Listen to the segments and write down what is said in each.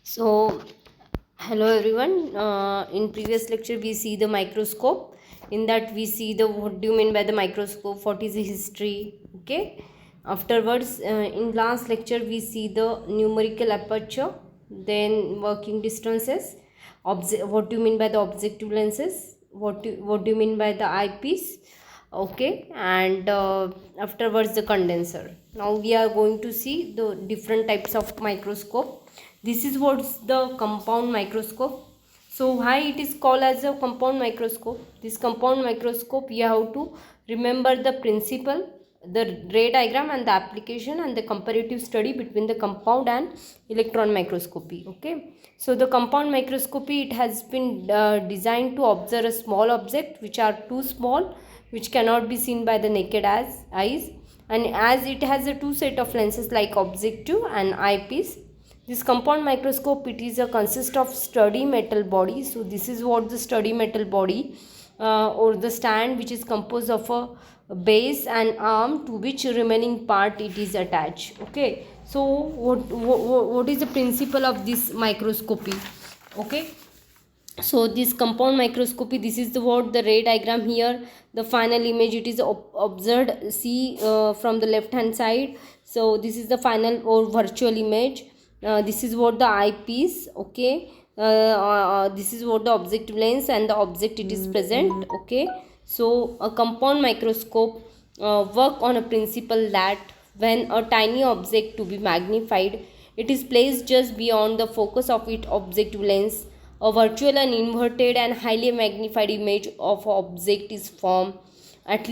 So, hello everyone. In previous lecture, we see the microscope. In that, we see the what do you mean by the microscope? What is the history? Okay. Afterwards, in last lecture, we see the numerical aperture, then working distances. What do you mean by the objective lenses? What do you mean by the eyepiece? Okay, and afterwards the condenser. Now we are going to see the different types of microscope. This is what's the compound microscope. So why it is called as a compound microscope? This compound microscope, you have to remember the principle, the ray diagram, and the application and the comparative study between the compound and electron microscopy. Okay, so the compound microscopy, it has been designed to observe a small object which are too small, which cannot be seen by the naked eyes, and as it has a two set of lenses like objective and eyepiece. This compound microscope, it is a consist of sturdy metal body. So this is what the sturdy metal body or the stand, which is composed of a base and arm to which remaining part it is attached. Okay, so what is the principle of this microscopy? Okay, so this compound microscopy, this is the what the ray diagram here, the final image it is observed. See from the left hand side. So this is the final or virtual image. This is what the eyepiece. Okay, this is what the objective lens and the object it is present. Okay, so a compound microscope work on a principle that when a tiny object to be magnified, it is placed just beyond the focus of its objective lens. A virtual and inverted and highly magnified image of an object is formed at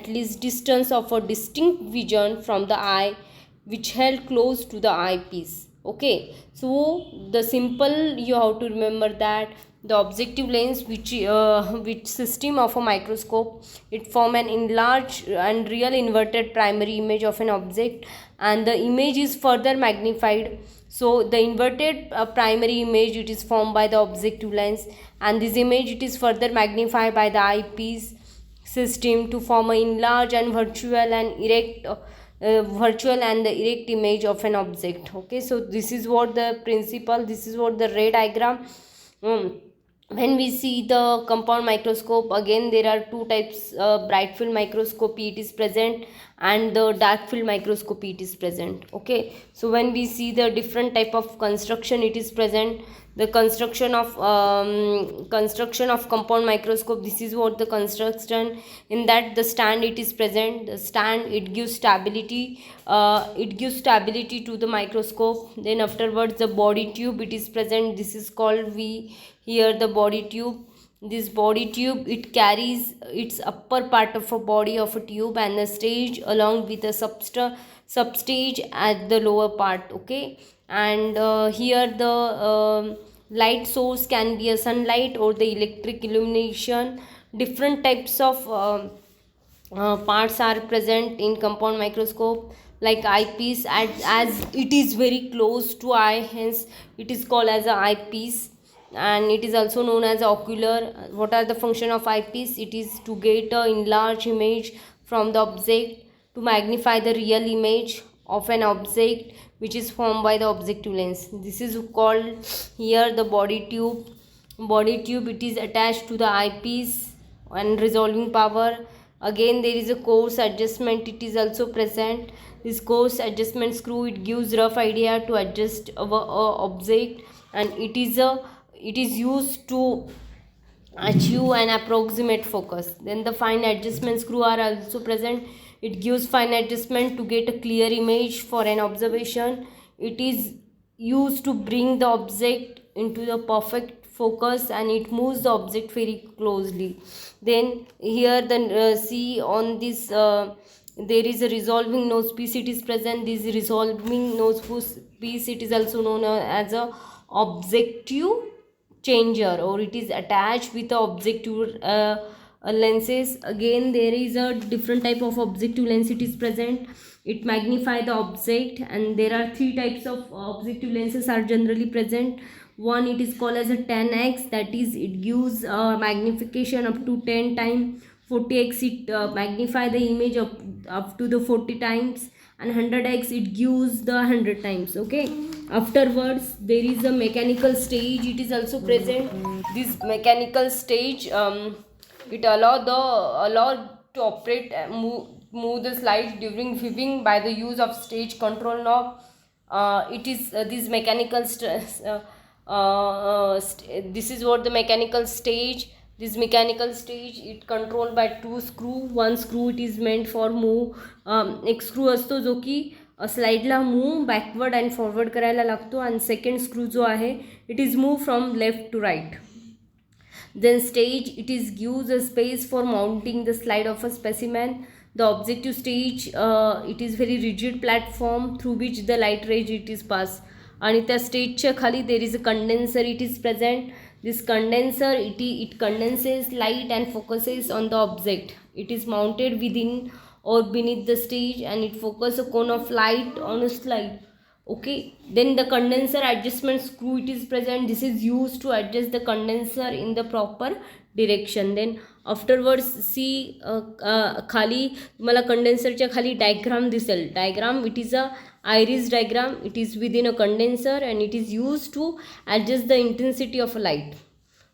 least distance of a distinct vision from the eye, which held close to the eyepiece. Okay, so the simple you have to remember that the objective lens, which system of a microscope, it form an enlarged and real inverted primary image of an object, and the image is further magnified. So the inverted primary image, it is formed by the objective lens, and this image it is further magnified by the eyepiece system to form an enlarged and virtual and the erect image of an object. Okay, so this is what the principle, this is what the ray diagram. When we see the compound microscope, again there are two types, bright field microscopy it is present, and the dark field microscopy it is present. Okay, so when we see the different type of construction it is present, the construction of compound microscope, this is what the construction. In that, the stand it is present. The stand, it gives stability, to the microscope. Then afterwards the body tube it is present. This is called, we here the body tube. This body tube, it carries its upper part of a body of a tube and the stage along with a substage at the lower part. Okay, and here the light source can be a sunlight or the electric illumination. Different types of parts are present in compound microscope, like eyepiece, as it is very close to eye, hence it is called as a eyepiece, and it is also known as ocular. What are the function of eyepiece? It is to get a enlarged image from the object, to magnify the real image of an object which is formed by the objective lens. This is called here the body tube. Body tube, it is attached to the eyepiece and resolving power. Again there is a coarse adjustment, it is also present. This coarse adjustment screw, it gives rough idea to adjust our object, and it is used to achieve an approximate focus. Then the fine adjustment screw are also present. It gives fine adjustment to get a clear image for an observation. It is used to bring the object into the perfect focus, and it moves the object very closely. Then here the see on this there is a resolving nose piece it is present. This resolving nose piece, it is also known as a objective changer, or it is attached with the objective lenses. Again there is a different type of objective lens it is present. It magnify the object, and there are three types of objective lenses are generally present. One, it is called as a 10x, that is it gives magnification up to 10 times. 40x, it magnify the image up to the 40 times, and 100x, it gives the 100 times. Okay, Afterwards there is a mechanical stage, it is also present. This mechanical stage, it allow to operate move the slide during viewing by the use of stage control knob. It is this mechanical this is what the mechanical stage. This mechanical stage it controlled by two screw. One screw it is meant for move, एक screw असतो जो की स्लाइडला move backward and forward करायला लागतो, आणि second screw जो आहे it is move from left to right. Then stage it is gives a space for mounting the slide of a specimen. The objective stage it is very rigid platform through which the light rays it is pass. आणि त्या स्टेजच्या खाली there is a condenser it is present. This condenser it condenses light and focuses on the object. It is mounted within or beneath the stage and it focuses a cone of light on a slide. Okay, then the condenser adjustment screw it is present. This is used to adjust the condenser in the proper direction. Then afterwards see खाली तुम्हाला कंडेन्सरच्या खाली diagram दिसेल. Diagram it is a iris diagram. It is within a condenser and it is used to adjust the intensity of a light.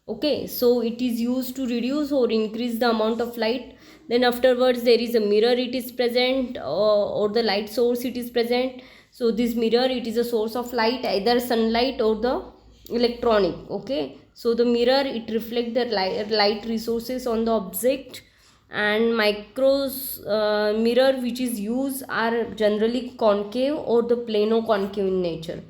Okay, so it is used to reduce or increase the amount of light. Then afterwards there is a mirror it is present, or the light source it is present. So this mirror it is a source of light, either sunlight or the electronic. Okay, so the mirror it reflects the light resources on the object, and micros mirror which is used are generally concave or the plano concave in nature.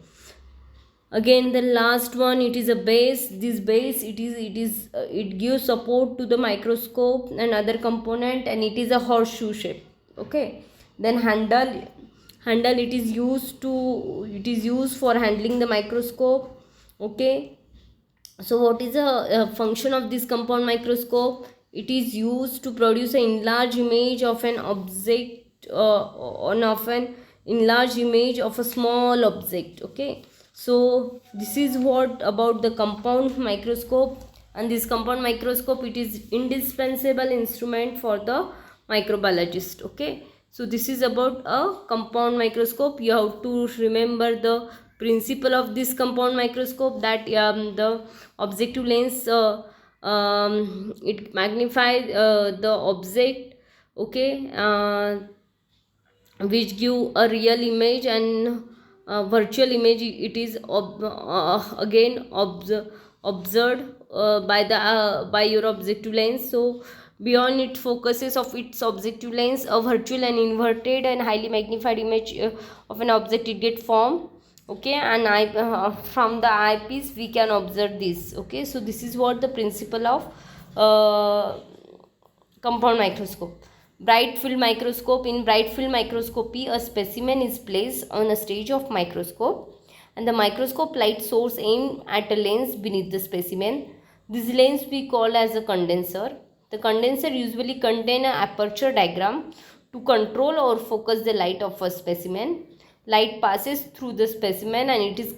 Again the last one it is a base. This base it gives support to the microscope and other component, and it is a horseshoe shape. Okay, then handle it is used for handling the microscope. Okay, so what is the function of this compound microscope? It is used to produce an enlarged image of an object, enlarged image of a small object. Okay, so this is what about the compound microscope. And this compound microscope it is indispensable instrument for the microbiologist. Okay, so this is about a compound microscope. You have to remember the principle of this compound microscope, that the objective lens it magnifies the object. Okay, which give a real image, and virtual image it is again observed by your objective lens. So beyond it focuses of its objective lens, a virtual and inverted and highly magnified image of an object it get formed. Okay, and from the eyepiece we can observe this. Okay, so this is what the principle of compound microscope. Bright field microscope. In bright field microscopy, a specimen is placed on a stage of microscope, and the microscope light source aimed at a lens beneath the specimen. This lens we call as a condenser. The condenser usually contain an aperture diagram to control or focus the light of a specimen. Light passes through the specimen and it is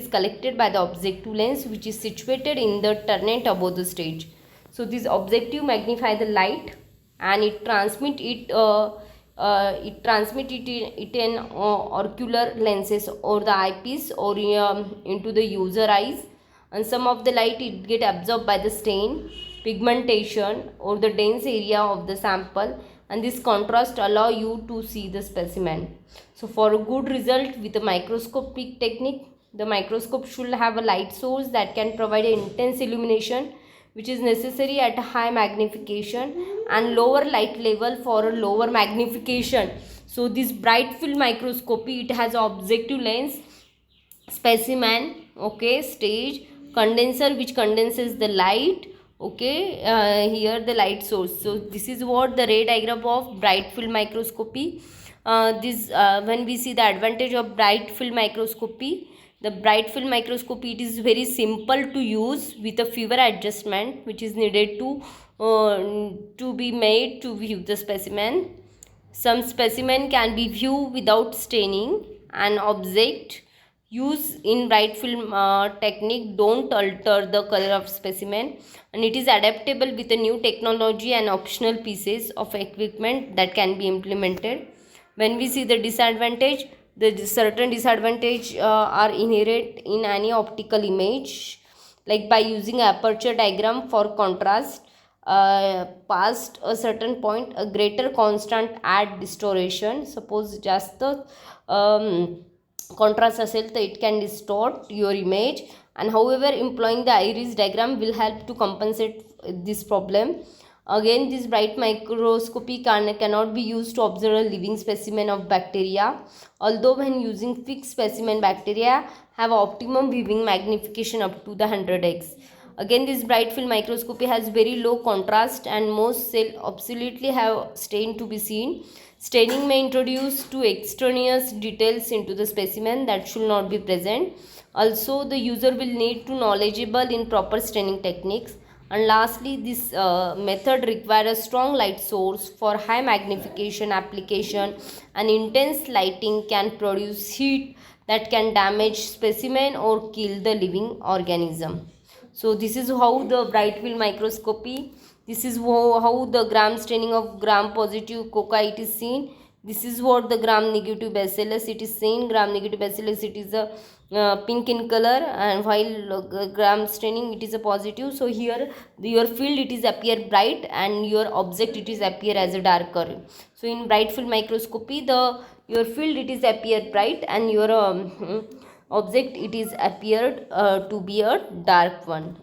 collected by the objective lens, which is situated in the turret above the stage. So this objective magnify the light and it transmit it in ocular lenses or the eyepiece or into the user eyes, and some of the light it get absorbed by the stain, pigmentation or the dense area of the sample, and this contrast allow you to see the specimen. So for a good result with a microscopic technique, the microscope should have a light source that can provide an intense illumination which is necessary at a high magnification, and lower light level for a lower magnification. So this bright field microscopy, it has objective lens, specimen, okay, stage, condenser which condenses the light, okay, here the light source. So this is what the ray diagram of bright field microscopy. When we see the advantage of bright field microscopy, the bright field microscopy, it is very simple to use with a fewer adjustment which is needed to be made to view the specimen. Some specimen can be viewed without staining. An object used in bright field technique don't alter the color of specimen, and it is adaptable with a new technology and optional pieces of equipment that can be implemented. When we see the disadvantage, The certain disadvantage are inherent in any optical image, like by using aperture diagram for contrast. Past a certain point, a greater constant add distortion. Suppose जास्त contrast असेल तर it can distort your image, and however employing the iris diagram will help to compensate this problem. Again, this bright microscopy cannot be used to observe a living specimen of bacteria, although when using fixed specimen, bacteria have optimum viewing magnification up to the 100x. Again, this bright field microscopy has very low contrast and most cell absolutely have stain to be seen. Staining may introduce to extraneous details into the specimen that should not be present. Also, the user will need to knowledgeable in proper staining techniques. And lastly, this method requires a strong light source for high magnification application, and intense lighting can produce heat that can damage specimen or kill the living organism. So this is how the bright field microscopy, this is how the gram staining of gram positive coca it is seen. This is what the gram negative bacillus it is seen. Gram negative bacillus it is a pink in color, and while gram staining it is a positive. So here your field it is appear bright and your object it is appear as a darker. So in bright field microscopy, the your field it is appear bright and your object it is appeared to be a dark one.